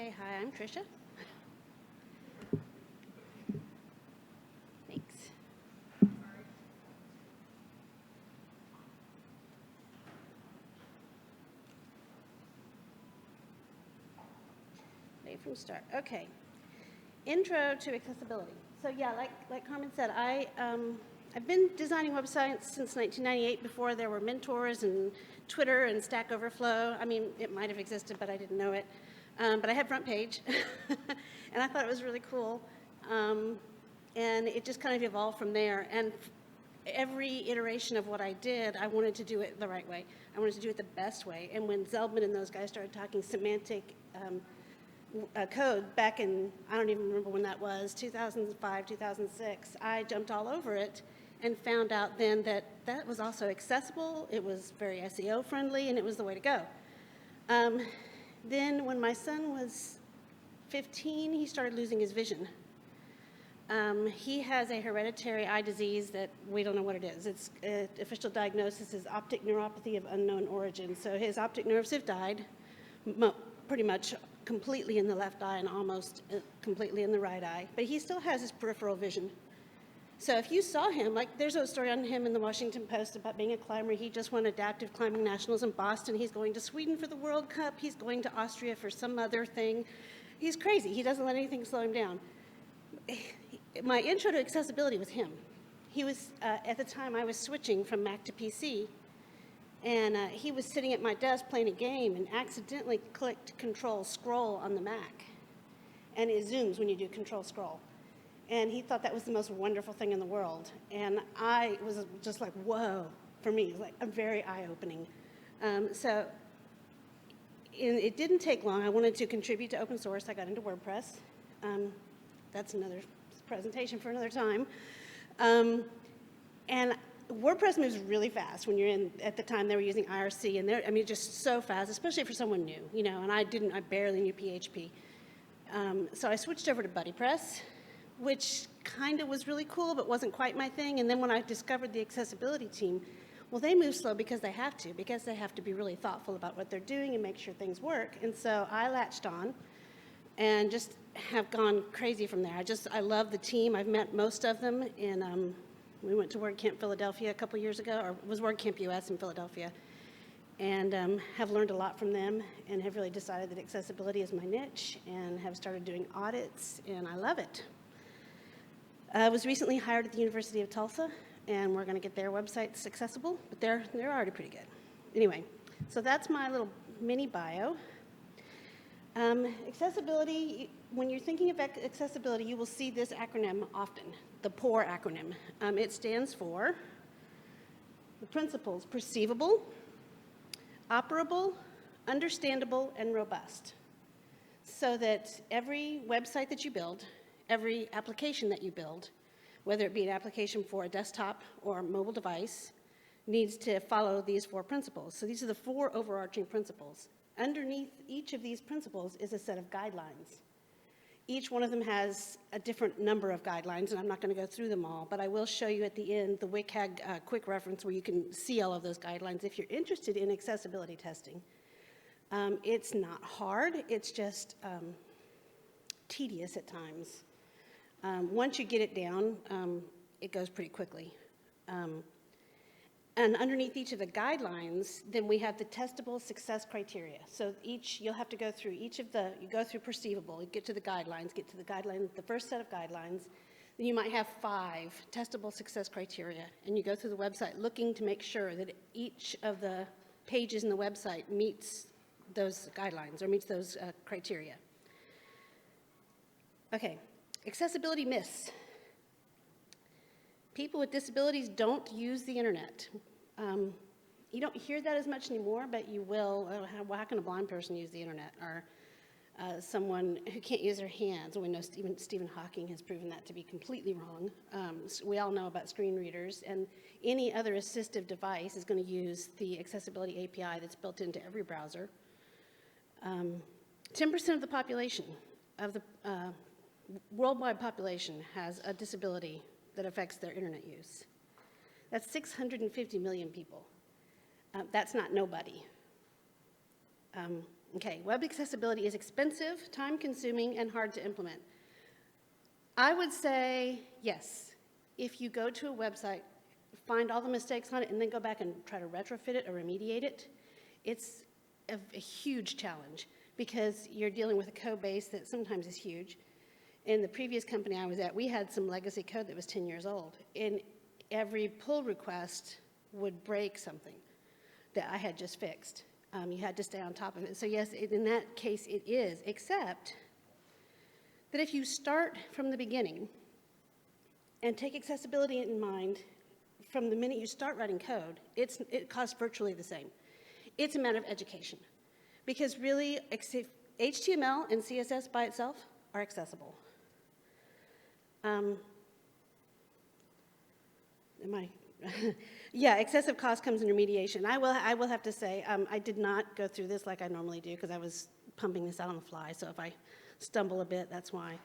Okay, hi, I'm Tricia. Thanks. Ready from start. Okay. Intro to accessibility. So yeah, like Carmen said, I've been designing websites since 1998 before there were mentors and Twitter and Stack Overflow. I mean, it might have existed, but I didn't know it. But I had Front Page, and I thought it was really cool. And it just kind of evolved from there. And every iteration of what I did, I wanted to do it the right way. I wanted to do it the best way. And when Zeldman and those guys started talking semantic code back in, I don't even remember when that was, 2005, 2006, I jumped all over it and found out then that that was also accessible, it was very SEO friendly, and it was the way to go. Then when my son was 15, he started losing his vision. He has a hereditary eye disease that we don't know what it is. Its official diagnosis is optic neuropathy of unknown origin. So his optic nerves have died, pretty much completely in the left eye and almost completely in the right eye. But he still has his peripheral vision. So if you saw him, like there's a story on him in the Washington Post about being a climber. He just won adaptive climbing nationals in Boston. He's going to Sweden for the World Cup. He's going to Austria for some other thing. He's crazy. He doesn't let anything slow him down. My intro to accessibility was him. He was, at the time, I was switching from Mac to PC, and he was sitting at my desk playing a game and accidentally clicked Control Scroll on the Mac. And it zooms when you do Control Scroll. And he thought that was the most wonderful thing in the world. And I was just like, whoa, for me, like very eye-opening. So it didn't take long. I wanted to contribute to open source. I got into WordPress. That's another presentation for another time. And WordPress moves really fast when you're in, at the time they were using IRC, and they're, I mean, just so fast, especially for someone new, you know, and I barely knew PHP. So I switched over to BuddyPress, which kind of was really cool, but wasn't quite my thing. And then when I discovered the accessibility team, well, they move slow because they have to be really thoughtful about what they're doing and make sure things work. And so I latched on and just have gone crazy from there. I love the team. I've met most of them in, we went to WordCamp Philadelphia a couple years ago, or it was WordCamp US in Philadelphia, and have learned a lot from them and have really decided that accessibility is my niche and have started doing audits, and I love it. I was recently hired at the University of Tulsa, and we're going to get their websites accessible, but they're already pretty good. Anyway, so that's my little mini bio. Accessibility, when you're thinking of accessibility, you will see this acronym often, the POUR acronym. It stands for the principles: perceivable, operable, understandable, and robust. So that every website that you build, every application that you build, whether it be an application for a desktop or a mobile device, needs to follow these 4 principles. So these are the 4 overarching principles. Underneath each of these principles is a set of guidelines. Each one of them has a different number of guidelines, and I'm not going to go through them all, but I will show you at the end the WCAG quick reference where you can see all of those guidelines if you're interested in accessibility testing. It's not hard, it's just tedious at times. Once you get it down, it goes pretty quickly. And underneath each of the guidelines, then we have the testable success criteria. So you'll have to go through each of the, you go through perceivable, you get to the guidelines, the first set of guidelines, then you might have 5 testable success criteria, and you go through the website looking to make sure that each of the pages in the website meets those guidelines or meets those criteria. Okay, accessibility myths. People with disabilities don't use the internet. You don't hear that as much anymore, but you will. How can a blind person use the internet? Or someone who can't use their hands. We know Stephen Hawking has proven that to be completely wrong. So we all know about screen readers, and any other assistive device is going to use the accessibility API that's built into every browser. 10% of the population, of the worldwide population, has a disability that affects their internet use. That's 650 million people. That's not nobody. Okay, web accessibility is expensive, time-consuming, and hard to implement. I would say yes. If you go to a website, find all the mistakes on it, and then go back and try to retrofit it or remediate it, it's a huge challenge because you're dealing with a code base that sometimes is huge. In the previous company I was at, we had some legacy code that was 10 years old, and every pull request would break something that I had just fixed. You had to stay on top of it. So yes, in that case it is, except that if you start from the beginning and take accessibility in mind from the minute you start writing code, it costs virtually the same. It's a matter of education. Because really, HTML and CSS by itself are accessible. Yeah, excessive cost comes in remediation. I will have to say, I did not go through this like I normally do because I was pumping this out on the fly, so if I stumble a bit, that's why.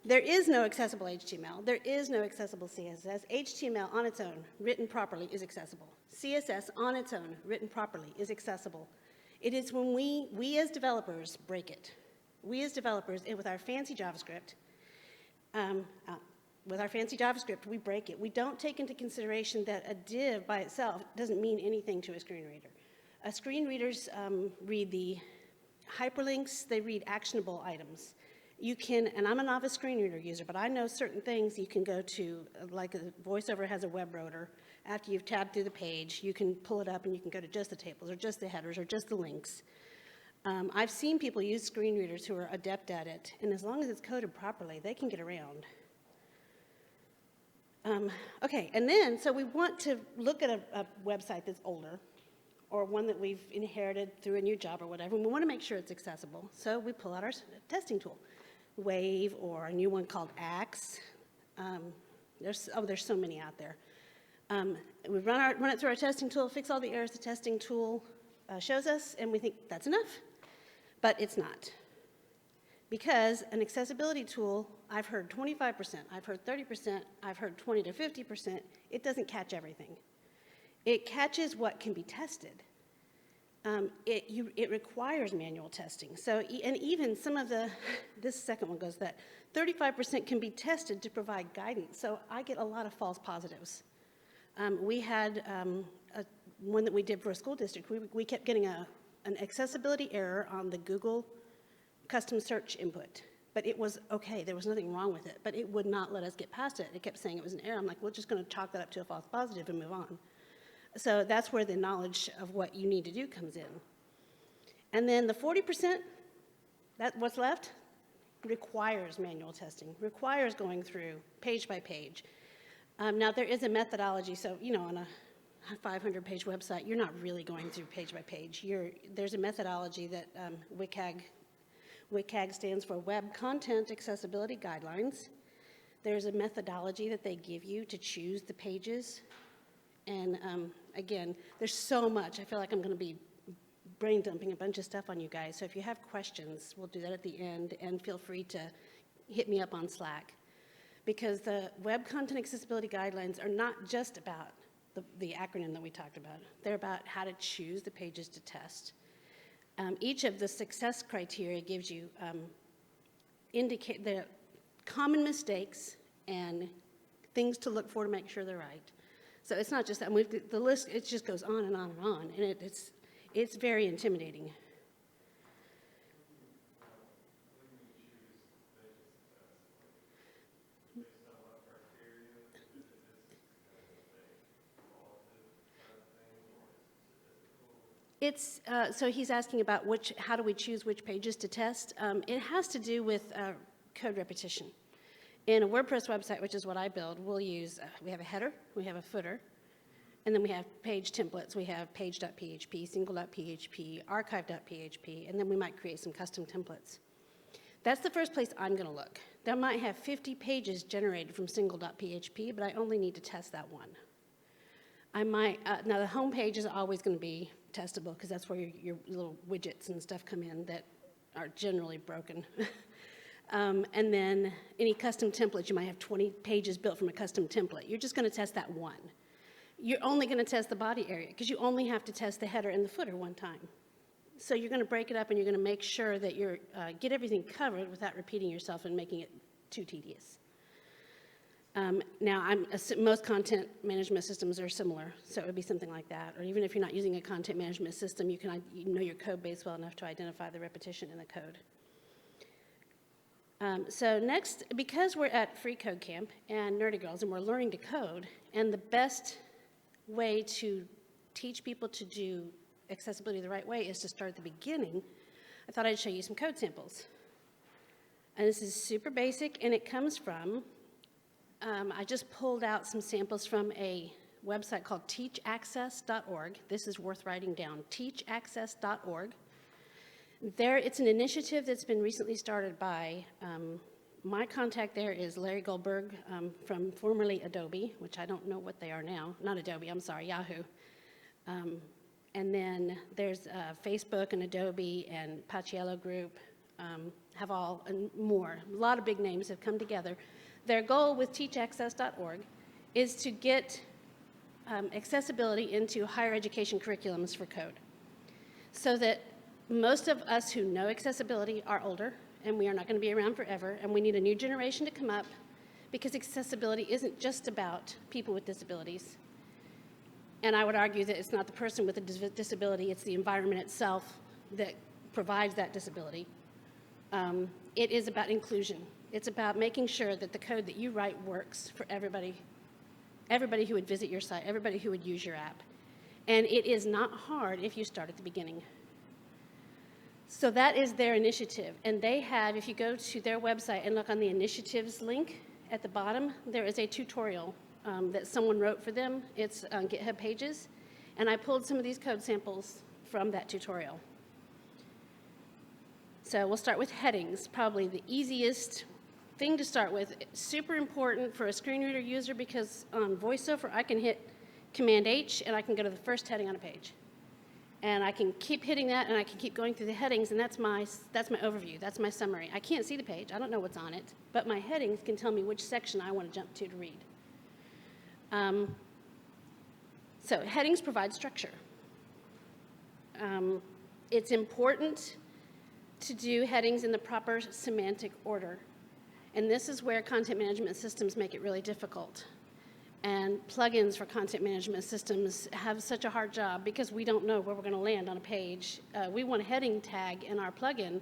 There is no accessible HTML. There is no accessible CSS. HTML on its own, written properly, is accessible. CSS on its own, written properly, is accessible. It is when we as developers break it. We as developers, and with our fancy JavaScript, we break it. We don't take into consideration that a div by itself doesn't mean anything to a screen reader. Screen readers read the hyperlinks, they read actionable items. You can, and I'm a novice screen reader user, but I know certain things you can go to, like VoiceOver has a web rotor. After you've tabbed through the page, you can pull it up and you can go to just the tables or just the headers or just the links. I've seen people use screen readers who are adept at it, and as long as it's coded properly, they can get around. Okay, and then, so we want to look at a website that's older, or one that we've inherited through a new job or whatever, and we want to make sure it's accessible. So we pull out our testing tool, Wave, or a new one called Axe. There's so many out there. We run it through our testing tool, fix all the errors the testing tool shows us, and we think that's enough, but it's not. Because an accessibility tool, I've heard 25%, I've heard 30%, I've heard 20 to 50%, it doesn't catch everything. It catches what can be tested. It requires manual testing. So, and even some of this second one goes that 35% can be tested to provide guidance. So I get a lot of false positives. We had one that we did for a school district. We kept getting an accessibility error on the Google custom search input. But it was okay, there was nothing wrong with it, but it would not let us get past it. It kept saying it was an error. I'm like, we're just gonna chalk that up to a false positive and move on. So that's where the knowledge of what you need to do comes in. And then the 40%, what's left, requires manual testing, requires going through page by page. Now there is a methodology, so on a 500-page website, you're not really going through page by page. There's a methodology that WCAG stands for Web Content Accessibility Guidelines. There's a methodology that they give you to choose the pages. And again, there's so much. I feel like I'm going to be brain dumping a bunch of stuff on you guys. So if you have questions, we'll do that at the end, and feel free to hit me up on Slack. Because the Web Content Accessibility Guidelines are not just about the acronym that we talked about. They're about how to choose the pages to test. Each of the success criteria gives you indicate the common mistakes and things to look for to make sure they're right. So it's not just that. The list, it just goes on and on and on, and it's very intimidating. So he's asking about how do we choose which pages to test? It has to do with code repetition. In a WordPress website, which is what I build, we have a header, we have a footer, and then we have page templates. We have page.php, single.php, archive.php, and then we might create some custom templates. That's the first place I'm going to look. That might have 50 pages generated from single.php, but I only need to test that one. Now the home page is always going to be testable because that's where your little widgets and stuff come in that are generally broken. And then any custom templates, you might have 20 pages built from a custom template. You're just going to test that one. You're only going to test the body area because you only have to test the header and the footer one time. So you're going to break it up and you're going to make sure that you get everything covered without repeating yourself and making it too tedious. Now, most content management systems are similar, so it would be something like that. Or even if you're not using a content management system, you know your code base well enough to identify the repetition in the code. So next, because we're at FreeCodeCamp and Nerdy Girls and we're learning to code, and the best way to teach people to do accessibility the right way is to start at the beginning, I thought I'd show you some code samples. And this is super basic, and it comes from, I just pulled out some samples from a website called teachaccess.org. This is worth writing down, teachaccess.org. It's an initiative that's been recently started by, my contact there is Larry Goldberg from formerly Adobe, which I don't know what they are now. Not Adobe, I'm sorry, Yahoo. And then there's Facebook and Adobe and Paciello Group, and more. A lot of big names have come together. Their goal with teachaccess.org is to get accessibility into higher education curriculums for code, so that most of us who know accessibility are older, and we are not going to be around forever, and we need a new generation to come up, because accessibility isn't just about people with disabilities. And I would argue that it's not the person with a disability, it's the environment itself that provides that disability. It is about inclusion. It's about making sure that the code that you write works for everybody who would visit your site, everybody who would use your app. And it is not hard if you start at the beginning. So that is their initiative. And they have, if you go to their website and look on the initiatives link at the bottom, there is a tutorial that someone wrote for them. It's on GitHub pages. And I pulled some of these code samples from that tutorial. So we'll start with headings, probably the easiest thing to start with. It's super important for a screen reader user, because on VoiceOver I can hit Command H and I can go to the first heading on a page. And I can keep hitting that, and I can keep going through the headings, and that's my overview, that's my summary. I can't see the page, I don't know what's on it, but my headings can tell me which section I want to jump to read. So headings provide structure. It's important to do headings in the proper semantic order, and this is where content management systems make it really difficult. And plugins for content management systems have such a hard job, because we don't know where we're going to land on a page. We want a heading tag in our plugin,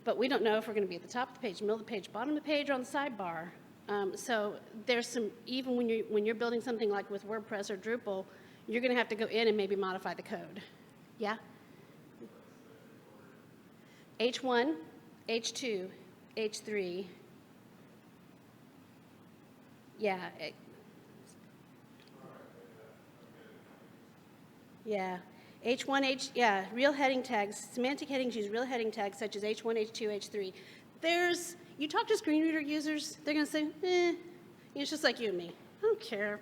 but we don't know if we're going to be at the top of the page, middle of the page, bottom of the page, or on the sidebar. So there's some, even when you're building something like with WordPress or Drupal, you're going to have to go in and maybe modify the code. Yeah? H1, H2, H3. Yeah. Yeah, real heading tags. Semantic headings use real heading tags such as H1, H2, H3. You talk to screen reader users, they're going to say, it's just like you and me. I don't care.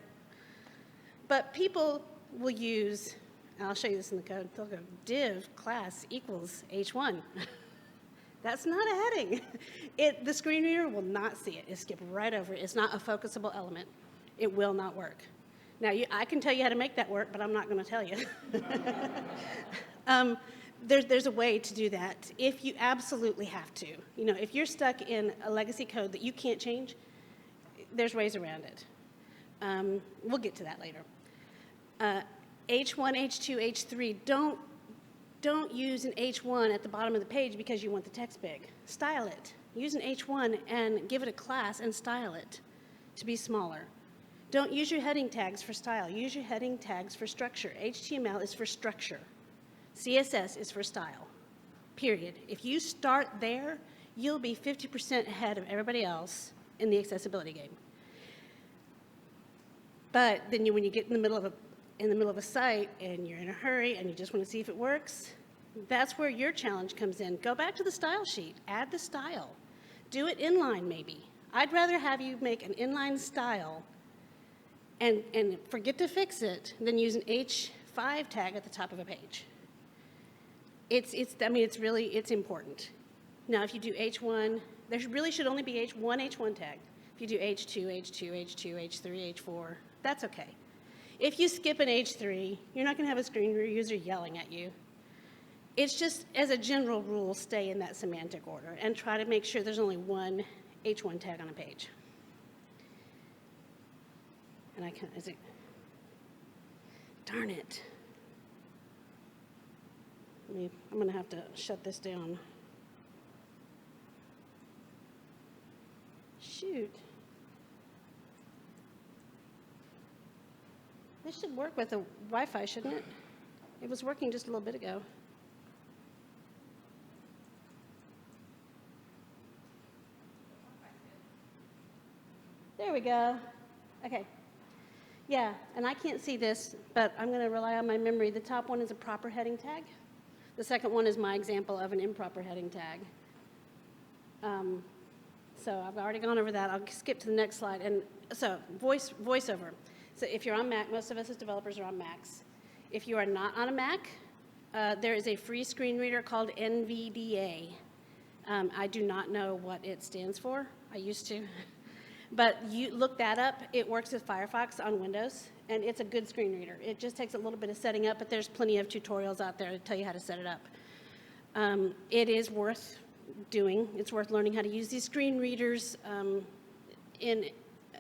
But people will use, and I'll show you this in the code, they'll go div class equals H1. That's not a heading. The screen reader will not see it. It'll skip right over it. It's not a focusable element. It will not work. Now, I can tell you how to make that work, but I'm not going to tell you. There's a way to do that if you absolutely have to. If you're stuck in a legacy code that you can't change, there's ways around it. We'll get to that later. H1, H2, H3, don't use an H1 at the bottom of the page because you want the text big. Style it. Use an H1 and give it a class and style it to be smaller. Don't use your heading tags for style. Use your heading tags for structure. HTML is for structure. CSS is for style, period. If you start there, you'll be 50% ahead of everybody else in the accessibility game. But then when you get in the middle of a site and you're in a hurry and you just want to see if it works, that's where your challenge comes in. Go back to the style sheet. Add the style. Do it inline, maybe. I'd rather have you make an inline style and forget to fix it than use an H5 tag at the top of a page. It's important. Now, if you do H1, there really should only be H1 tag. If you do H2, H2, H2, H3, H4, that's okay. If you skip an H3, you're not going to have a screen reader user yelling at you. It's just, as a general rule, stay in that semantic order and try to make sure there's only one H1 tag on a page. And I can't, is it? Darn it. I'm going to have to shut this down. Shoot. This should work with the Wi-Fi, shouldn't it? It was working just a little bit ago. There we go. Okay. Yeah, and I can't see this, but I'm going to rely on my memory. The top one is a proper heading tag. The second one is my example of an improper heading tag. So I've already gone over that. I'll skip to the next slide. And so voiceover. So if you're on Mac, most of us as developers are on Macs. If you are not on a Mac, there is a free screen reader called NVDA. I do not know what it stands for. I used to. But you look that up. It works with Firefox on Windows, and it's a good screen reader. It just takes a little bit of setting up, but there's plenty of tutorials out there to tell you how to set it up. It is worth doing. It's worth learning how to use these screen readers in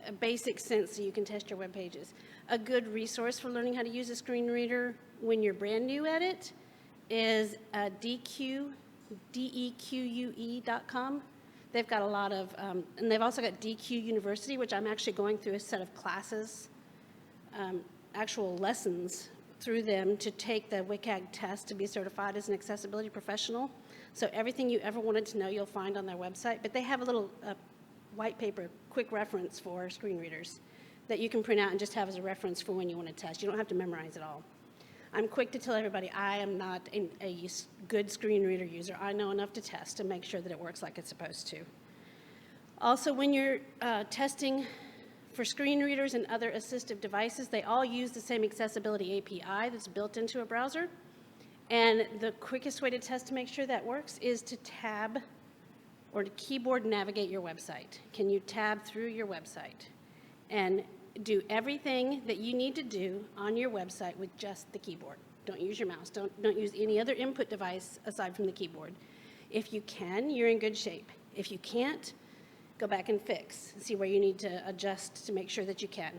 a basic sense so you can test your web pages. A good resource for learning how to use a screen reader when you're brand new at it is dequue.com. They've got a lot of, and they've also got DQ University, which I'm actually going through a set of classes, actual lessons through them to take the WCAG test to be certified as an accessibility professional. So everything you ever wanted to know, you'll find on their website. But they have a little white paper, quick reference for screen readers that you can print out and just have as a reference for when you want to test. You don't have to memorize it all. I'm quick to tell everybody I am not a good screen reader user. I know enough to test and make sure that it works like it's supposed to. Also, when you're testing for screen readers and other assistive devices, they all use the same accessibility API that's built into a browser. And the quickest way to test to make sure that works is to tab or to keyboard navigate your website. Can you tab through your website and do everything that you need to do on your website with just the keyboard? Don't use your mouse. Don't use any other input device aside from the keyboard. If you can, you're in good shape. If you can't, go back and fix. See where you need to adjust to make sure that you can.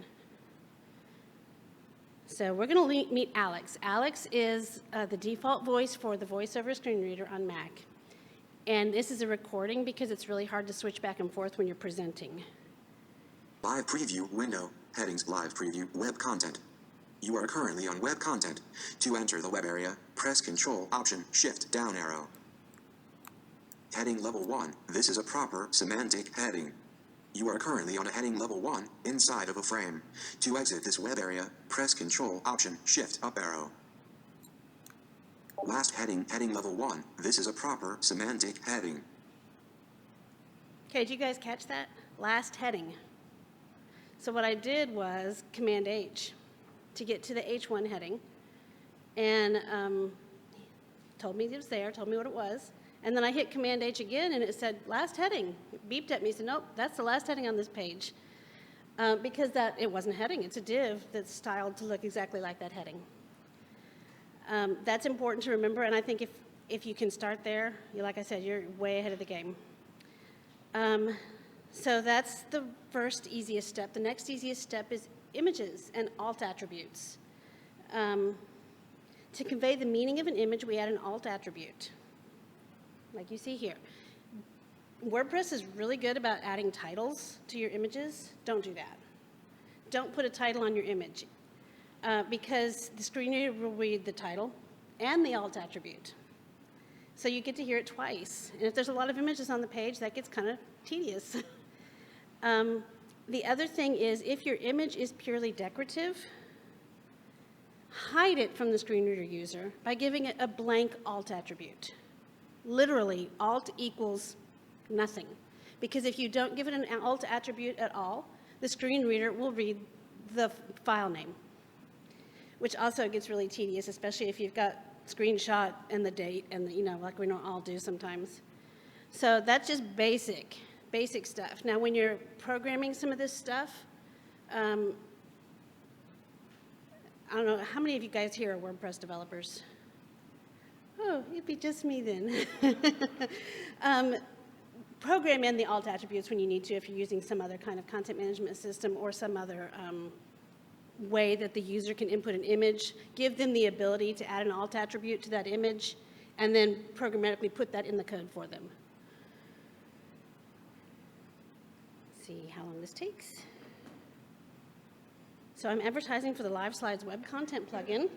So we're going to meet Alex. Alex is the default voice for the VoiceOver screen reader on Mac. And this is a recording because it's really hard to switch back and forth when you're presenting. Live preview window, headings, live preview, web content. You are currently on web content. To enter the web area, press Control, Option, Shift, down arrow. Heading level 1, this is a proper semantic heading. You are currently on a heading level 1, inside of a frame. To exit this web area, press Control, Option, Shift, up arrow. Last heading, heading level 1, this is a proper semantic heading. Okay, did you guys catch that? Last heading. So what I did was Command H to get to the H1 heading, and told me it was there, told me what it was, and then I hit Command H again, and it said last heading. It beeped at me, said nope, that's the last heading on this page, because it wasn't a heading, it's a div that's styled to look exactly like that heading. That's important to remember, and I think if you can start there, like I said, you're way ahead of the game. So that's the first easiest step. The next easiest step is images and alt attributes. To convey the meaning of an image, we add an alt attribute, like you see here. WordPress is really good about adding titles to your images. Don't do that. Don't put a title on your image because the screen reader will read the title and the alt attribute. So you get to hear it twice. And if there's a lot of images on the page, that gets kind of tedious. The other thing is, if your image is purely decorative, hide it from the screen reader user by giving it a blank alt attribute. Literally, alt equals nothing. Because if you don't give it an alt attribute at all, the screen reader will read the file name, which also gets really tedious, especially if you've got screenshot and the date and like we don't all do sometimes. So that's just basic stuff. Now, when you're programming some of this stuff, I don't know, how many of you guys here are WordPress developers? Oh, it'd be just me then. Program in the alt attributes when you need to if you're using some other kind of content management system or some other way that the user can input an image. Give them the ability to add an alt attribute to that image and then programmatically put that in the code for them. Let's see how long this takes. So I'm advertising for the Live Slides web content plugin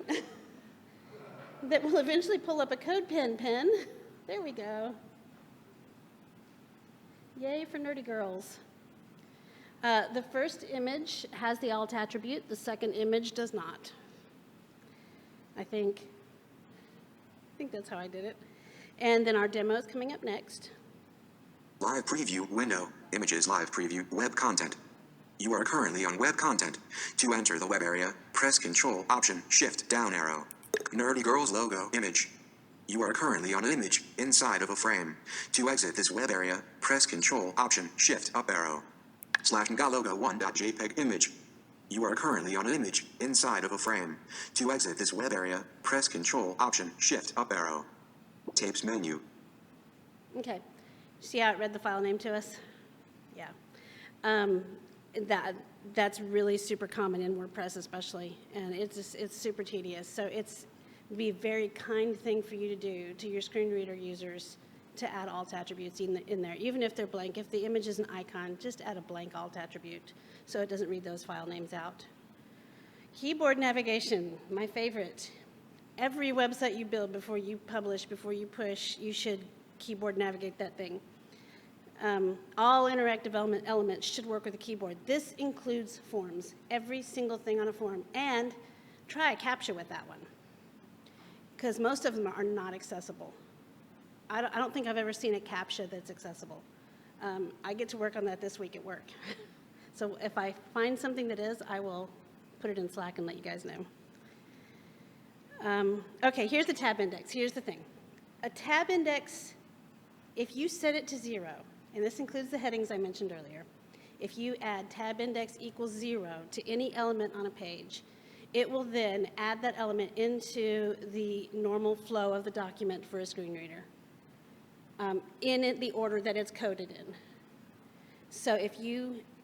that will eventually pull up a CodePen pen. There we go. Yay for nerdy girls. The first image has the alt attribute. The second image does not. I think that's how I did it. And then our demo is coming up next. Live preview window, images live preview, web content. You are currently on web content. To enter the web area, press Control, Option, Shift, down arrow. Nerdy Girls logo, image. You are currently on an image, inside of a frame. To exit this web area, press Control, Option, Shift, up arrow. /nga logo 1.jpg image. You are currently on an image, inside of a frame. To exit this web area, press Control, Option, Shift, up arrow. Tapes menu. Okay. See how it read the file name to us? Yeah. That's really super common in WordPress especially, and it's super tedious. So it's be a very kind thing for you to do to your screen reader users to add alt attributes in there, even if they're blank. If the image is an icon, just add a blank alt attribute so it doesn't read those file names out. Keyboard navigation, my favorite. Every website you build, before you publish, before you push, you should keyboard navigate that thing. All interactive elements should work with a keyboard. This includes forms, every single thing on a form, and try a CAPTCHA with that one, because most of them are not accessible. I don't think I've ever seen a CAPTCHA that's accessible. I get to work on that this week at work. So if I find something that is, I will put it in Slack and let you guys know. Okay, here's the tab index. Here's the thing. A tab index, if you set it to 0, and this includes the headings I mentioned earlier, if you add tab index equals 0 to any element on a page, it will then add that element into the normal flow of the document for a screen reader in the order that it's coded in. So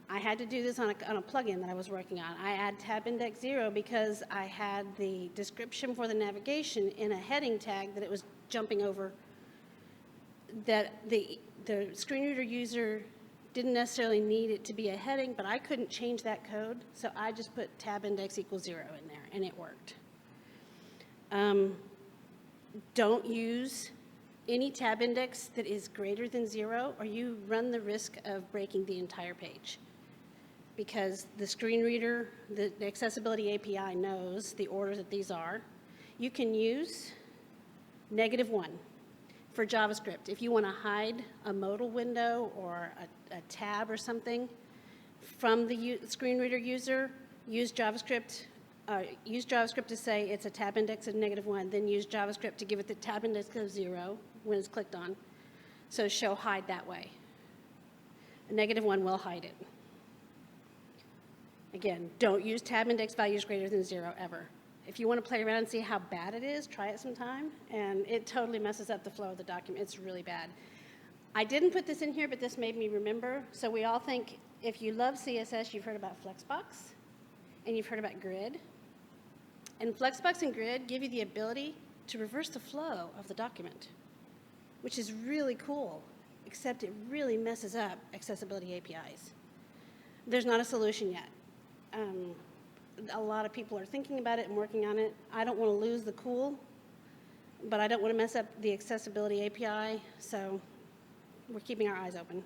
I had to do this on a plugin that I was working on. I add tab index 0 because I had the description for the navigation in a heading tag that it was jumping over, that the screen reader user didn't necessarily need it to be a heading, but I couldn't change that code, so I just put tab index equals 0 in there, and it worked. Don't use any tab index that is greater than 0, or you run the risk of breaking the entire page, because the screen reader, the accessibility API knows the order that these are. You can use -1 for JavaScript. If you want to hide a modal window or a tab or something from the screen reader user, use JavaScript to say it's a tab index of -1, then use JavaScript to give it the tab index of 0 when it's clicked on. So show hide that way. A -1 will hide it. Again, don't use tab index values greater than 0 ever. If you want to play around and see how bad it is, try it sometime, and it totally messes up the flow of the document. It's really bad. I didn't put this in here, but this made me remember. So we all think, if you love CSS, you've heard about Flexbox, and you've heard about Grid. And Flexbox and Grid give you the ability to reverse the flow of the document, which is really cool, except it really messes up accessibility APIs. There's not a solution yet. A lot of people are thinking about it and working on it. I don't want to lose the cool, but I don't want to mess up the accessibility API, so we're keeping our eyes open.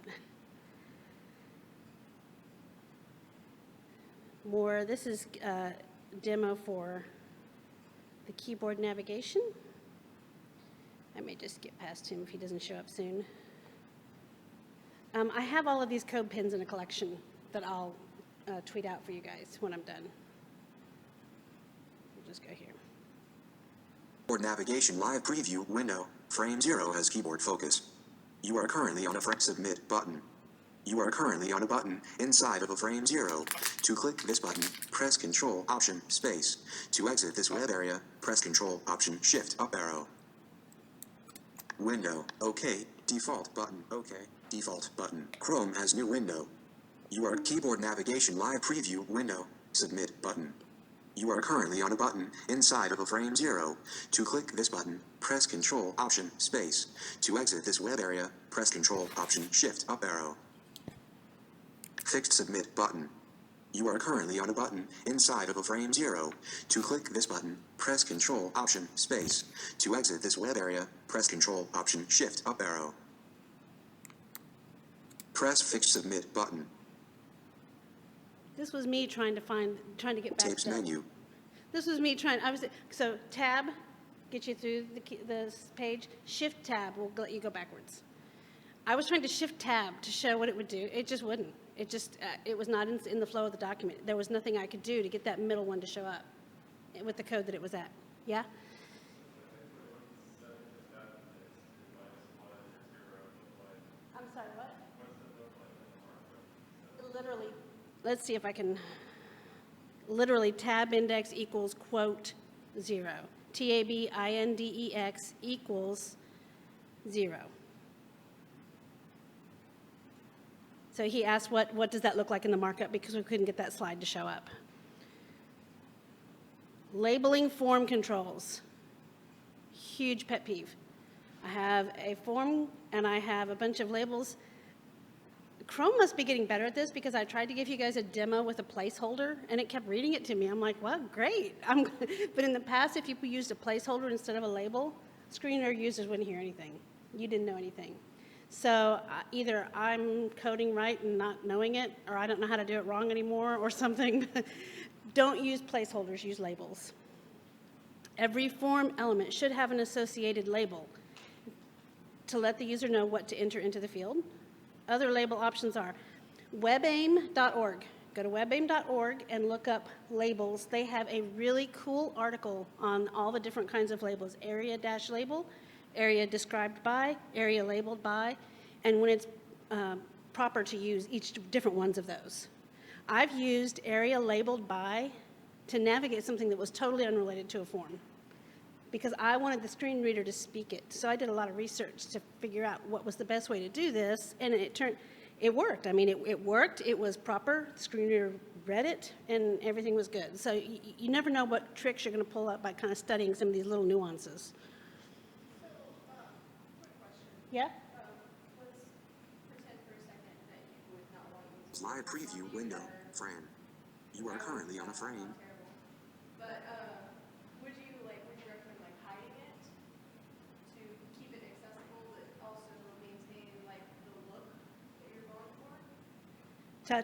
This is a demo for the keyboard navigation. I may just get past him if he doesn't show up soon. I have all of these code pins in a collection that I'll tweet out for you guys when I'm done. We'll just go here. Keyboard navigation live preview window. Frame 0 has keyboard focus. You are currently on a submit button. You are currently on a button inside of a frame 0. To click this button, press Control Option Space. To exit this web area, press Control Option Shift up arrow. Window. OK. Default button. OK. Default button. Chrome has new window. You are keyboard navigation live preview window. Submit button. You are currently on a button inside of a frame 0. To click this button, press Control Option Space. To exit this web area, press Control Option Shift up arrow. Fixed Submit button. You are currently on a button inside of a frame 0. To click this button, press Control Option Space. To exit this web area, press Control Option Shift up arrow. Press Fixed Submit button. This was me trying to get back Tapes to menu. This was me so tab, get you through the page. Shift tab will let you go backwards. I was trying to shift tab to show what it would do. It just wouldn't. It was not in the flow of the document. There was nothing I could do to get that middle one to show up with the code that it was at. Yeah? I'm sorry, what? Literally, let's see if I can, literally tab index equals quote 0. TABINDEX equals 0. So he asked what does that look like in the markup because we couldn't get that slide to show up. Labeling form controls. Huge pet peeve. I have a form and I have a bunch of labels. Chrome must be getting better at this because I tried to give you guys a demo with a placeholder and it kept reading it to me. I'm like, well, great. But in the past, if you used a placeholder instead of a label, screen reader users wouldn't hear anything. You didn't know anything. So either I'm coding right and not knowing it, or I don't know how to do it wrong anymore or something. Don't use placeholders, use labels. Every form element should have an associated label to let the user know what to enter into the field. Other label options are webaim.org. Go to webaim.org and look up labels. They have a really cool article on all the different kinds of labels. Area-label, area described by, area labeled by, and when it's proper to use each different ones of those. I've used area labeled by to navigate something that was totally unrelated to a form because I wanted the screen reader to speak it. So I did a lot of research to figure out what was the best way to do this, and it worked. I mean, it worked. It was proper. The screen reader read it, and everything was good. So you never know what tricks you're going to pull up by kind of studying some of these little nuances. Yeah? Let's pretend for a second that you would not want to use Live preview window. Fran. You are currently on a frame. But would you recommend hiding it to keep it accessible but also maintain the look that you're going for?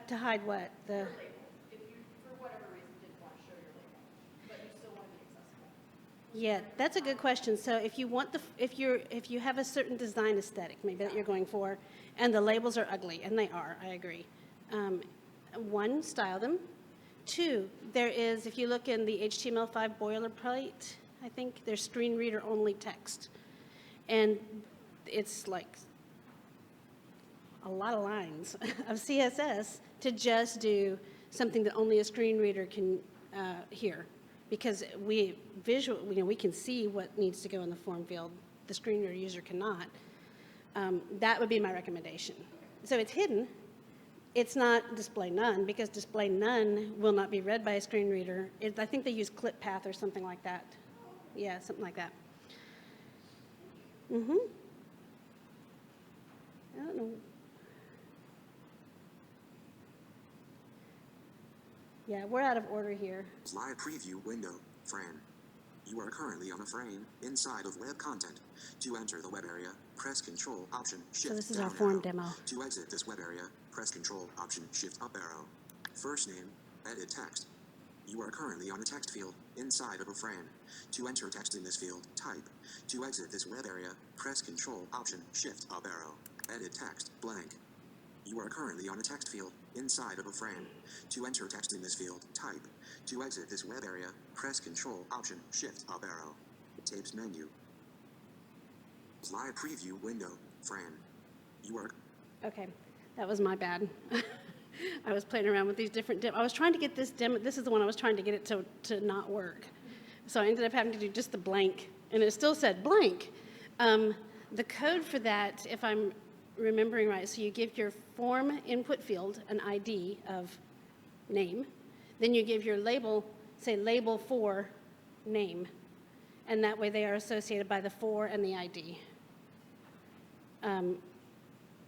To hide what? Your label. If you for whatever reason didn't want to show your label, but you still want to be accessible. Yeah, that's a good question. So if you want if you have a certain design aesthetic maybe that you're going for, and the labels are ugly, and they are, I agree. One, style them. Two, there is, if you look in the HTML5 boilerplate, I think there's screen reader only text, and it's like a lot of lines of CSS to do something that only a screen reader can hear. Because we can see what needs to go in the form field. The screen reader user cannot. That would be my recommendation. So it's hidden. It's not display none because display none will not be read by a screen reader. I think they use clip path or something like that. Yeah, something like that. I don't know. Yeah, we're out of order here. Live preview window. Fran. You are currently on a frame inside of web content. To enter the web area, press Control Option Shift. So this is down our form arrow. demo. To exit this web area, press Control Option Shift up arrow. First name, edit text. You are currently on a text field inside of a frame. To enter text in this field, type. To exit this web area, press Control Option Shift up arrow. Edit text blank. You are currently on a text field inside of a frame. To enter text in this field, type. To exit this web area, press Control Option Shift up arrow. Tapes menu. Live preview window. Fran. You are Okay, that was my bad. I was playing around with these different I was trying to get this demo. This is the one I was trying to get it to not work. So I ended up having to do just the blank, and it still said blank. The code for that, if I'm remembering right, so you give your form input field an ID of name, then you give your label, say label for name, and that way they are associated by the for and the ID.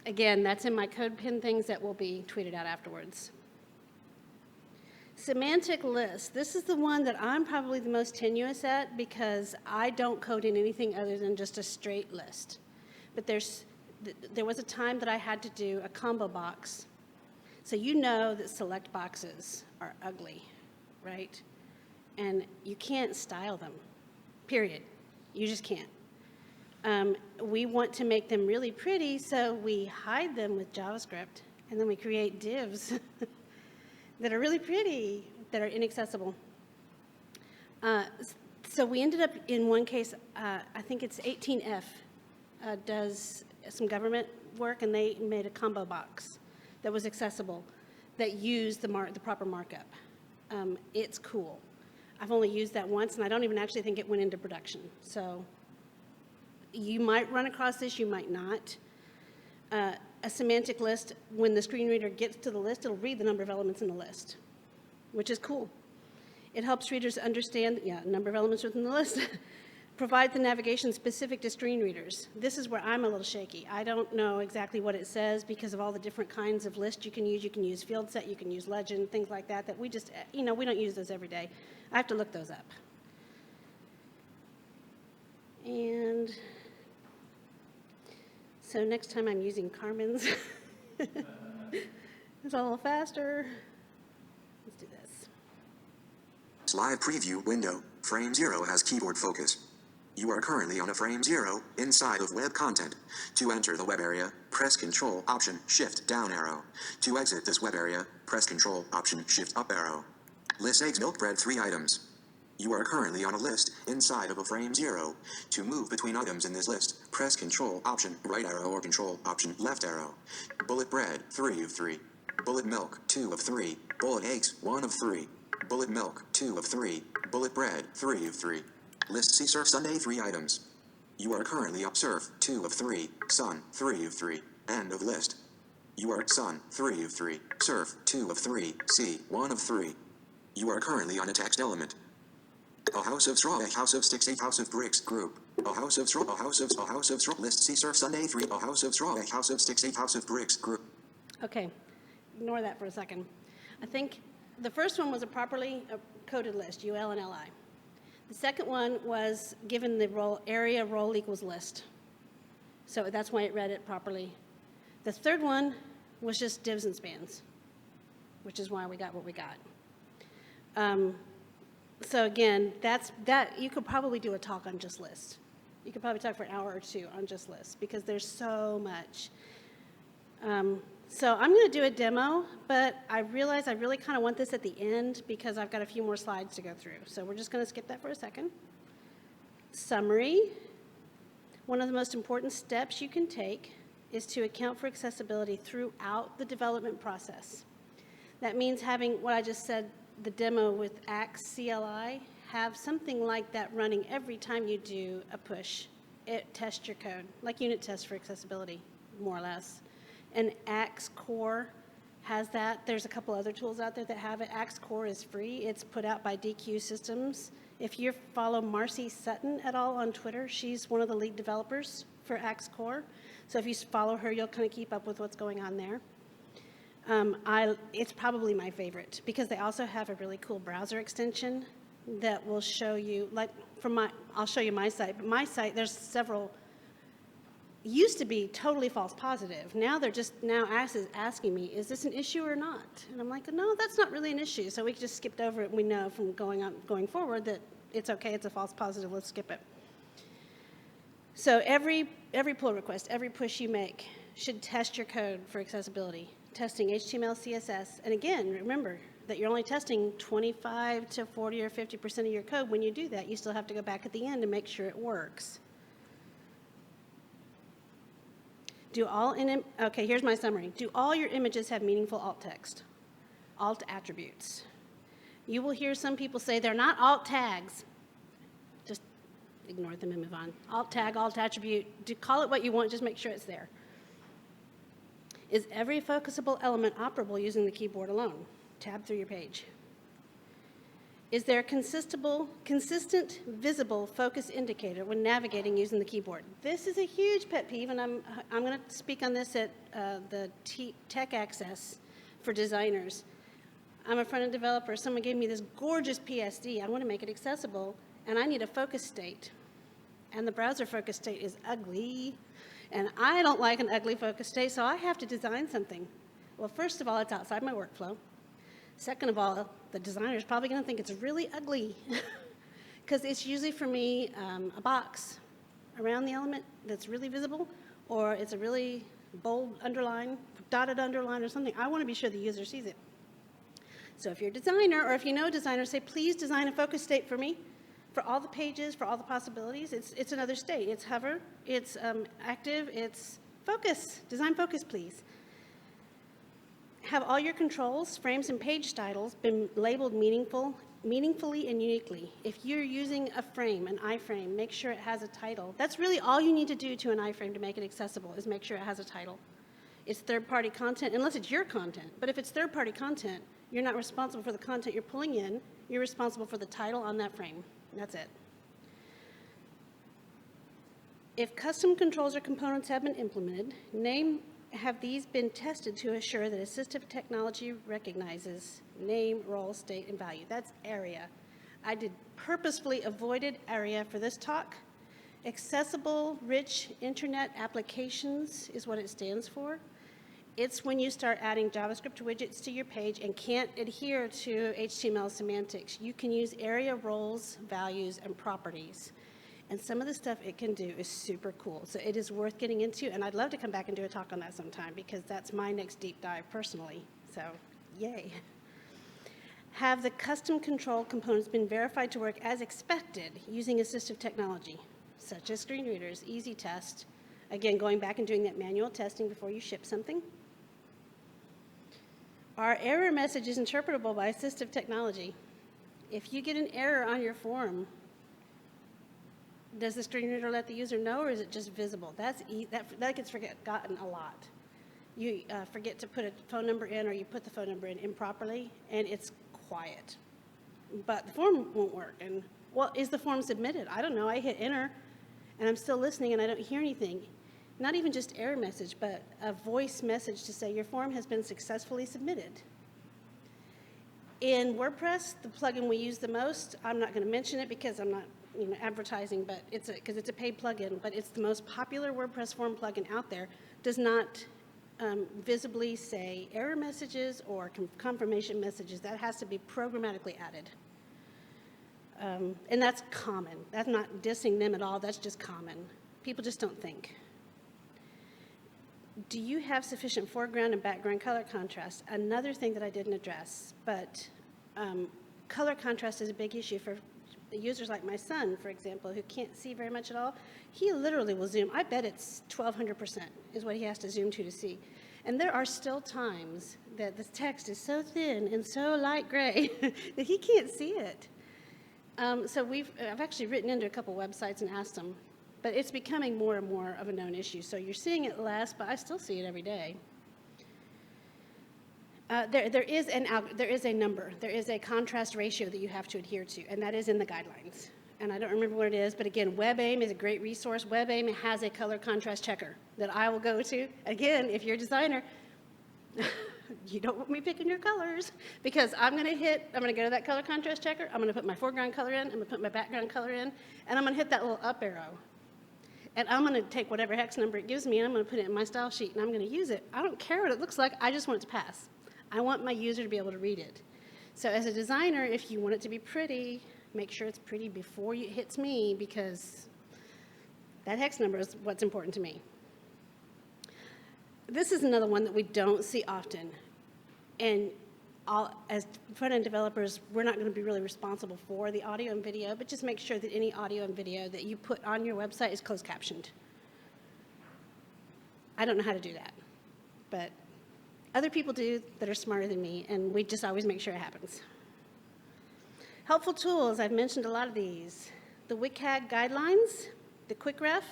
Again, that's in my code pin things that will be tweeted out afterwards. Semantic Lists. This is the one that I'm probably the most tenuous at because I don't code in anything other than just a straight list. But there was a time that I had to do a combo box. So you know that select boxes are ugly, right? And you can't style them, period. You just can't. We want to make them really pretty, so we hide them with JavaScript, and then we create divs that are really pretty, that are inaccessible. So we ended up in one case, I think it's 18F, does some government work, and they made a combo box that was accessible, that used the proper markup. It's cool. I've only used that once, and I don't even actually think it went into production. So you might run across this, you might not. A semantic list, when the screen reader gets to the list, it'll read the number of elements in the list, which is cool. It helps readers understand, number of elements within the list. Provide the navigation specific to screen readers. This is where I'm a little shaky. I don't know exactly what it says because of all the different kinds of lists you can use. You can use field set, you can use legend, things like that, that we just, we don't use those every day. I have to look those up. And so next time I'm using Carmen's, it's a little faster. Let's do this. Live preview window. Frame 0 has keyboard focus. You are currently on a frame 0 inside of web content. To enter the web area, press Ctrl Option Shift down arrow. To exit this web area, press Ctrl Option Shift up arrow. List eggs, milk, bread, 3 items. You are currently on a list inside of a frame 0. To move between items in this list, press Ctrl Option right arrow or Ctrl Option left arrow. Bullet bread, 3 of 3. Bullet milk, 2 of 3. Bullet eggs, 1 of 3. Bullet milk, 2 of 3. Bullet bread, 3 of 3. List C surf Sunday, 3 items. You are currently up surf, 2 of 3. Sun, 3 of 3. End of list. You are sun, 3 of 3. Surf, 2 of 3. Sea, 1 of 3. You are currently on a text element. A house of straw, a house of sticks, a house of bricks, group. A house of straw, a house of straw. List C surf Sunday 3. A house of straw, a house of sticks, a house of bricks, group. Okay, ignore that for a second. I think the first one was a properly coded list, UL and LI. The second one was given the role area role equals list. So that's why it read it properly. The third one was just divs and spans, which is why we got what we got. So again, that you could probably do a talk on just lists. You could probably talk for an hour or two on just lists because there's so much. So I'm going to do a demo, but I realize I really kind of want this at the end because I've got a few more slides to go through. So we're just going to skip that for a second. Summary. One of the most important steps you can take is to account for accessibility throughout the development process. That means having what I just said, the demo with Axe CLI, have something like that running every time you do a push. It tests your code, like unit tests for accessibility, more or less. And Axe Core has that. There's a couple other tools out there that have it. Axe Core is free. It's put out by DQ Systems. If you follow Marcy Sutton at all on Twitter, she's one of the lead developers for Axe Core. So if you follow her, you'll kind of keep up with what's going on there. It's probably my favorite because they also have a really cool browser extension that will show you, like I'll show you my site, but my site, there's several, used to be totally false positive. Now they're just asking me, is this an issue or not? And I'm like, no, that's not really an issue. So we just skipped over it and we know from going forward that it's okay, it's a false positive, let's skip it. So every pull request, every push you make should test your code for accessibility. Testing HTML, CSS, and again, remember that you're only testing 25 to 40 or 50% of your code. When you do that, you still have to go back at the end and make sure it works. Okay, here's my summary. Do all your images have meaningful alt text? Alt attributes. You will hear some people say they're not alt tags. Just ignore them and move on. Alt tag, alt attribute, call it what you want, just make sure it's there. Is every focusable element operable using the keyboard alone? Tab through your page. Is there a consistent, visible focus indicator when navigating using the keyboard? This is a huge pet peeve, and I'm going to speak on this at the Tech Access for designers. I'm a front-end developer. Someone gave me this gorgeous PSD. I want to make it accessible, and I need a focus state. And the browser focus state is ugly, and I don't like an ugly focus state, so I have to design something. Well, first of all, it's outside my workflow. Second of all, the designer is probably going to think it's really ugly because it's usually for me a box around the element that's really visible, or it's a really bold underline, dotted underline or something. I want to be sure the user sees it. So if you're a designer, or if you know a designer, say, please design a focus state for me, for all the pages, for all the possibilities. It's another state. It's hover, it's active, it's focus. Design focus, please. Have all your controls, frames, and page titles been labeled meaningfully and uniquely? If you're using a frame, an iframe, make sure it has a title. That's really all you need to do to an iframe to make it accessible, is make sure it has a title. It's third-party content, unless it's your content. But if it's third-party content, you're not responsible for the content you're pulling in. You're responsible for the title on that frame. That's it. If custom controls or components have been implemented, have these been tested to assure that assistive technology recognizes name, role, state, and value? That's ARIA. I did purposefully avoided ARIA for this talk. Accessible, rich internet applications is what it stands for. It's when you start adding JavaScript widgets to your page and can't adhere to HTML semantics. You can use ARIA roles, values, and properties. And some of the stuff it can do is super cool. So it is worth getting into, and I'd love to come back and do a talk on that sometime because that's my next deep dive personally. So, yay. Have the custom control components been verified to work as expected using assistive technology, such as screen readers, easy test? Again, going back and doing that manual testing before you ship something. Are error messages interpretable by assistive technology? If you get an error on your form, does the screen reader let the user know, or is it just visible? That gets forgotten a lot. You forget to put a phone number in, or you put the phone number in improperly, and it's quiet. But the form won't work. And, well, is the form submitted? I don't know. I hit enter, and I'm still listening, and I don't hear anything. Not even just error message, but a voice message to say your form has been successfully submitted. In WordPress, the plugin we use the most, I'm not going to mention it because I'm not advertising, but because it's a paid plugin, but it's the most popular WordPress form plugin out there, does not visibly say error messages or confirmation messages. That has to be programmatically added. And that's common. That's not dissing them at all. That's just common. People just don't think. Do you have sufficient foreground and background color contrast? Another thing that I didn't address, but color contrast is a big issue for users like my son, for example, who can't see very much at all. He literally will zoom. I bet it's 1,200% is what he has to zoom to see. And there are still times that the text is so thin and so light gray that he can't see it. So I've actually written into a couple websites and asked them, but it's becoming more and more of a known issue. So you're seeing it less, but I still see it every day. There is a number. There is a contrast ratio that you have to adhere to, and that is in the guidelines. And I don't remember what it is, but again, WebAIM is a great resource. WebAIM has a color contrast checker that I will go to. Again, if you're a designer, you don't want me picking your colors, because I'm going to go to that color contrast checker, I'm going to put my foreground color in, I'm going to put my background color in, and I'm going to hit that little up arrow. And I'm going to take whatever hex number it gives me, and I'm going to put it in my style sheet, and I'm going to use it. I don't care what it looks like. I just want it to pass. I want my user to be able to read it. So as a designer, if you want it to be pretty, make sure it's pretty before it hits me, because that hex number is what's important to me. This is another one that we don't see often. And as front-end developers, we're not going to be really responsible for the audio and video, but just make sure that any audio and video that you put on your website is closed captioned. I don't know how to do that, but other people do that are smarter than me, and we just always make sure it happens. Helpful tools, I've mentioned a lot of these. the WCAG guidelines, the quick ref,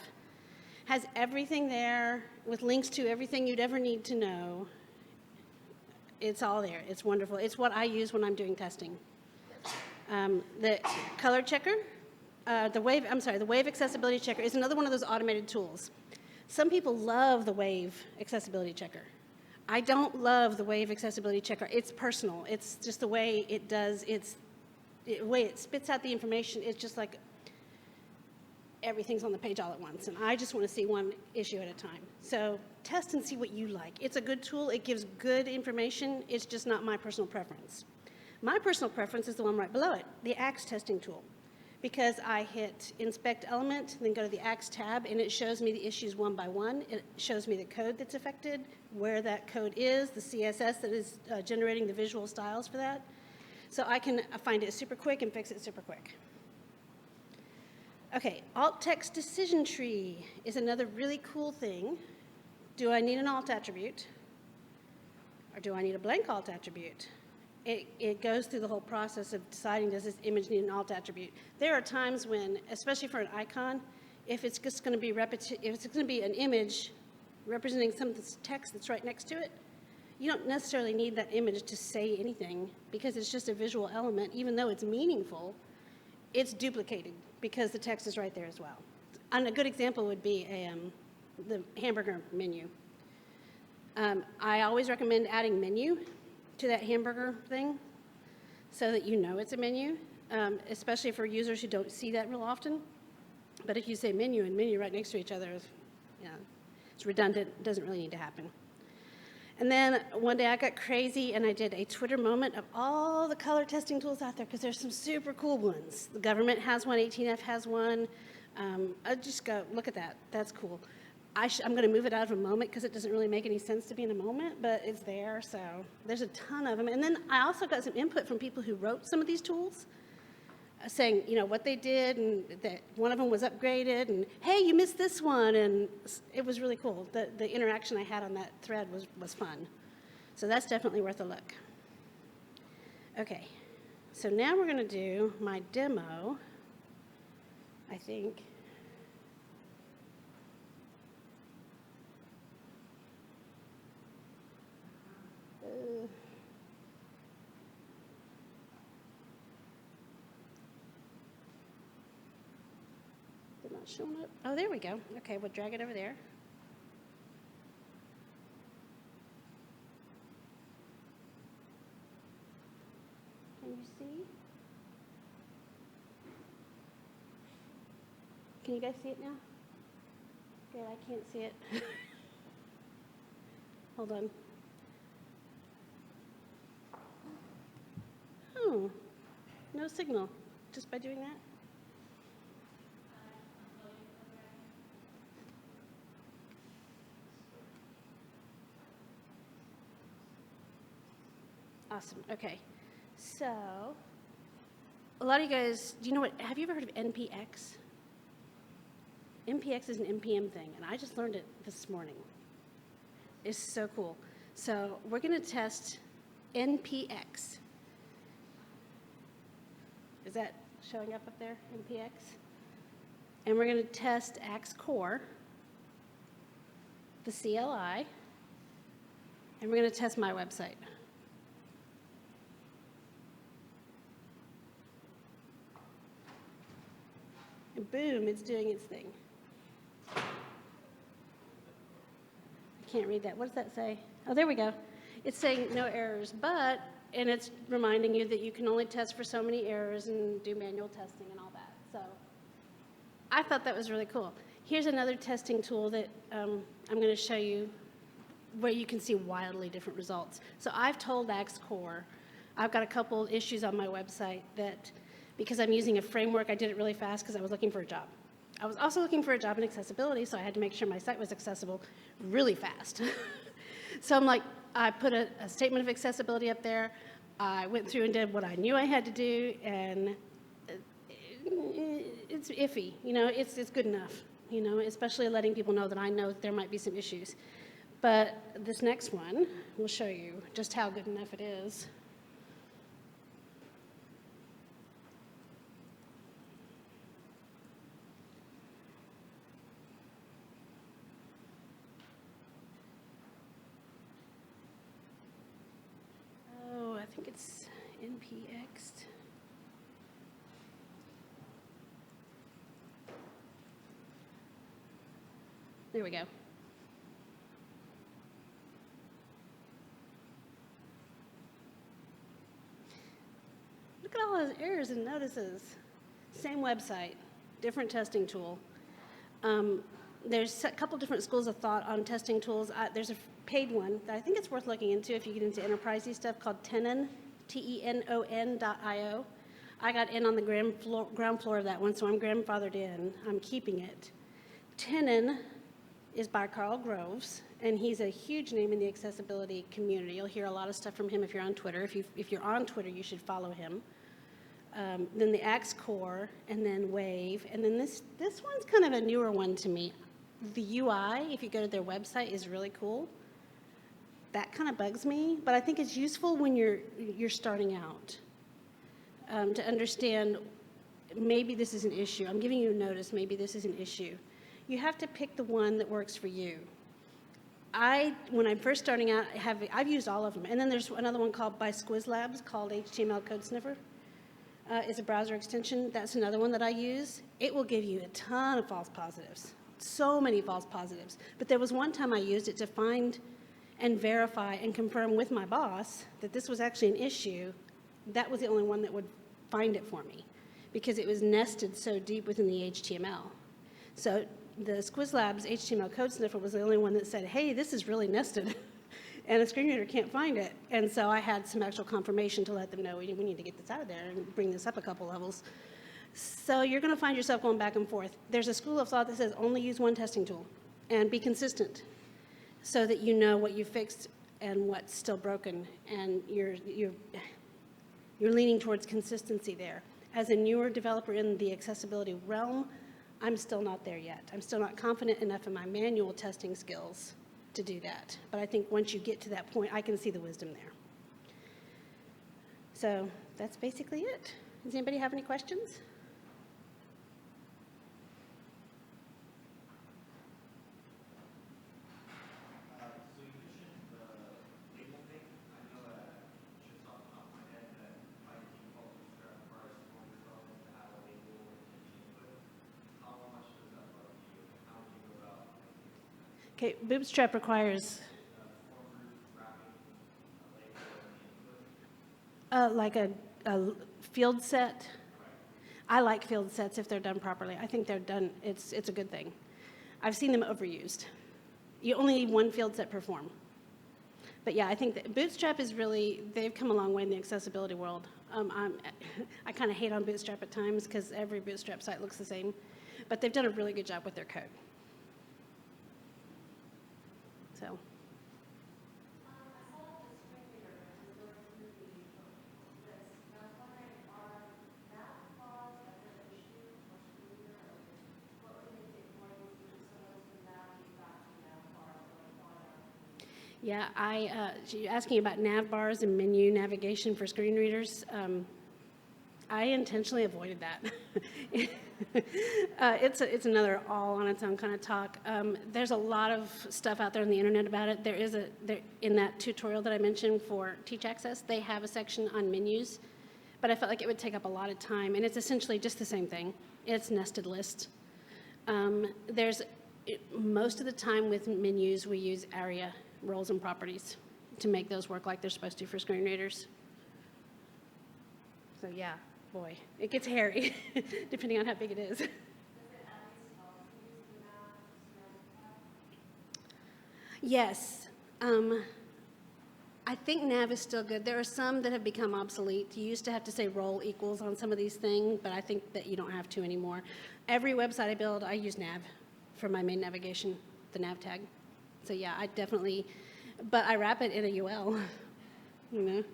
has everything there with links to everything you'd ever need to know. It's all there. It's wonderful. It's what I use when I'm doing testing. The color checker, the Wave accessibility checker is another one of those automated tools. Some people love the Wave accessibility checker. I don't love the Wave accessibility checker. It's personal. It's just the way it does. The way it spits out the information. It's just like everything's on the page all at once, and I just want to see one issue at a time. So test and see what you like. It's a good tool. It gives good information. It's just not my personal preference. My personal preference is the one right below it, the Axe testing tool, because I hit Inspect Element, then go to the Axe tab, and it shows me the issues one by one. It shows me the code that's affected, where that code is, the CSS that is generating the visual styles for that. So I can find it super quick and fix it super quick. Okay, alt text decision tree is another really cool thing. Do I need an alt attribute? Or do I need a blank alt attribute? It goes through the whole process of deciding, does this image need an alt attribute? There are times when, especially for an icon, if it's just going to be if it's going to be an image representing some text that's right next to it, you don't necessarily need that image to say anything because it's just a visual element. Even though it's meaningful, it's duplicated because the text is right there as well. And a good example would be the hamburger menu. I always recommend adding menu to that hamburger thing so that you know it's a menu, especially for users who don't see that real often. But if you say menu and menu right next to each other, it's redundant, it doesn't really need to happen. And then one day I got crazy and I did a Twitter moment of all the color testing tools out there because there's some super cool ones. The government has one, 18F has one. I just go, look at that, that's cool. I'm going to move it out of a moment because it doesn't really make any sense to be in a moment, but it's there, so there's a ton of them. And then I also got some input from people who wrote some of these tools, saying, what they did, and that one of them was upgraded, and hey, you missed this one, and it was really cool. The interaction I had on that thread was fun. So that's definitely worth a look. Okay, so now we're going to do my demo, I think. Not showing up. Oh, there we go. Okay, we'll drag it over there. Can you see? Can you guys see it now? Good, I can't see it. Hold on. Oh, no signal, just by doing that? Awesome, okay. So, a lot of you guys, do you know what, have you ever heard of NPX? NPX is an NPM thing, and I just learned it this morning. It's so cool. So, we're going to test NPX. Is that showing up there, NPX? And we're going to test Axe Core, the CLI, and we're going to test my website. And boom, it's doing its thing. I can't read that. What does that say? Oh, there we go. It's saying no errors, and it's reminding you that you can only test for so many errors and do manual testing and all that. So I thought that was really cool. Here's another testing tool that I'm going to show you where you can see wildly different results. So I've told Axe Core, I've got a couple issues on my website that, because I'm using a framework, I did it really fast because I was looking for a job. I was also looking for a job in accessibility, so I had to make sure my site was accessible really fast. So I'm like, I put a statement of accessibility up there. I went through and did what I knew I had to do, and it's iffy. It's good enough, especially letting people know that I know that there might be some issues. But this next one will show you just how good enough it is. npx. There we go. Look at all those errors and notices. Same website, different testing tool. There's a couple different schools of thought on testing tools. There's a paid one that I think it's worth looking into if you get into enterprisey stuff called Tenon, Tenon.io. I got in on the ground floor of that one, so I'm grandfathered in. I'm keeping it. Tenon is by Carl Groves, and he's a huge name in the accessibility community. You'll hear a lot of stuff from him if you're on Twitter. If you're on Twitter, you should follow him. Then the Axe Core, and then Wave, and then this one's kind of a newer one to me. The UI, if you go to their website, is really cool. That kind of bugs me, but I think it's useful when you're starting out to understand maybe this is an issue. I'm giving you a notice, maybe this is an issue. You have to pick the one that works for you. When I'm first starting out, I've used all of them, and then there's another one called by Squiz Labs called HTML Code Sniffer. It's a browser extension. That's another one that I use. It will give you a ton of false positives, so many false positives. But there was one time I used it to find and verify and confirm with my boss that this was actually an issue. That was the only one that would find it for me because it was nested so deep within the HTML. So the Squiz Labs HTML Code Sniffer was the only one that said, hey, this is really nested. And a screen reader can't find it. And so I had some actual confirmation to let them know we need to get this out of there and bring this up a couple levels. So you're going to find yourself going back and forth. There's a school of thought that says only use one testing tool and be consistent so that you know what you fixed and what's still broken. And you're leaning towards consistency there. As a newer developer in the accessibility realm, I'm still not there yet. I'm still not confident enough in my manual testing skills to do that. But I think once you get to that point, I can see the wisdom there. So that's basically it. Does anybody have any questions? So you mentioned the label thing. I know just off the top of my head that by default Bootstrap requires folders relevant to have a label or intention input. How much does that bug you? How would you go about Okay, Bootstrap requires like a field set. I like field sets if they're done properly. I think they're done, it's a good thing. I've seen them overused. You only need one field set per form. But yeah, I think that Bootstrap is really, they've come a long way in the accessibility world. I kind of hate on Bootstrap at times because every Bootstrap site looks the same. But they've done a really good job with their code. So. Yeah, you're asking about nav bars and menu navigation for screen readers. I intentionally avoided that. It's another all on its own kind of talk. There's a lot of stuff out there on the internet about it. In that tutorial that I mentioned for Teach Access, they have a section on menus, but I felt like it would take up a lot of time, and it's essentially just the same thing. It's nested lists. Most of the time with menus, we use ARIA roles and properties to make those work like they're supposed to for screen readers. So yeah, boy, it gets hairy depending on how big it is. Yes. I think nav is still good. There are some that have become obsolete. You used to have to say role equals on some of these things, but I think that you don't have to anymore. Every website I build, I use nav for my main navigation, the nav tag. So yeah, I definitely, but I wrap it in a UL, you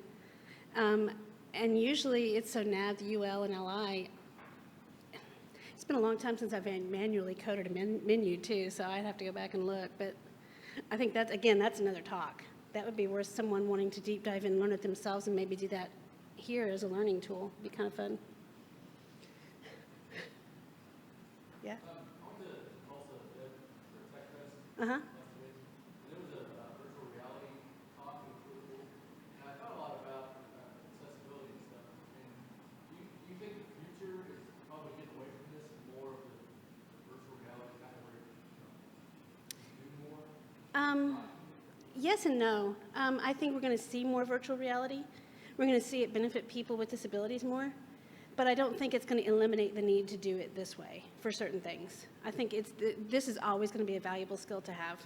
know. And usually it's so nav, UL, and LI. It's been a long time since I've manually coded a menu too, so I'd have to go back and look. But I think that's another talk. That would be worth someone wanting to deep dive and learn it themselves and maybe do that here as a learning tool. It'd be kind of fun. Yeah? I went to Tulsa for Tech Fest Uh-huh. last week. There was a virtual reality talk, it was really cool. And I thought a lot about accessibility and Yes and no. I think we're going to see more virtual reality. We're going to see it benefit people with disabilities more. But I don't think it's going to eliminate the need to do it this way for certain things. I think this is always going to be a valuable skill to have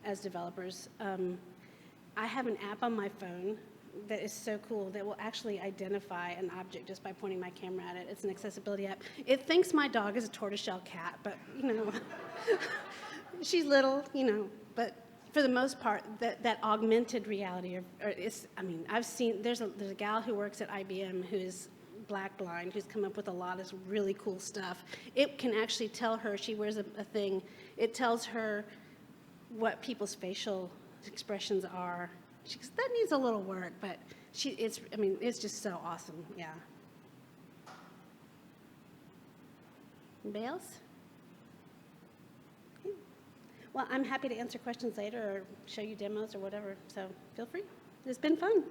as developers. I have an app on my phone that is so cool that will actually identify an object just by pointing my camera at it. It's an accessibility app. It thinks my dog is a tortoiseshell cat, but, she's little, but for the most part, that augmented reality, I've seen, there's a gal who works at IBM who's black blind, who's come up with a lot of really cool stuff. It can actually tell her, she wears a thing, it tells her what people's facial expressions are. She goes, that needs a little work, but it's just so awesome, yeah. Anybody else? Okay. Well, I'm happy to answer questions later or show you demos or whatever, so feel free. It's been fun.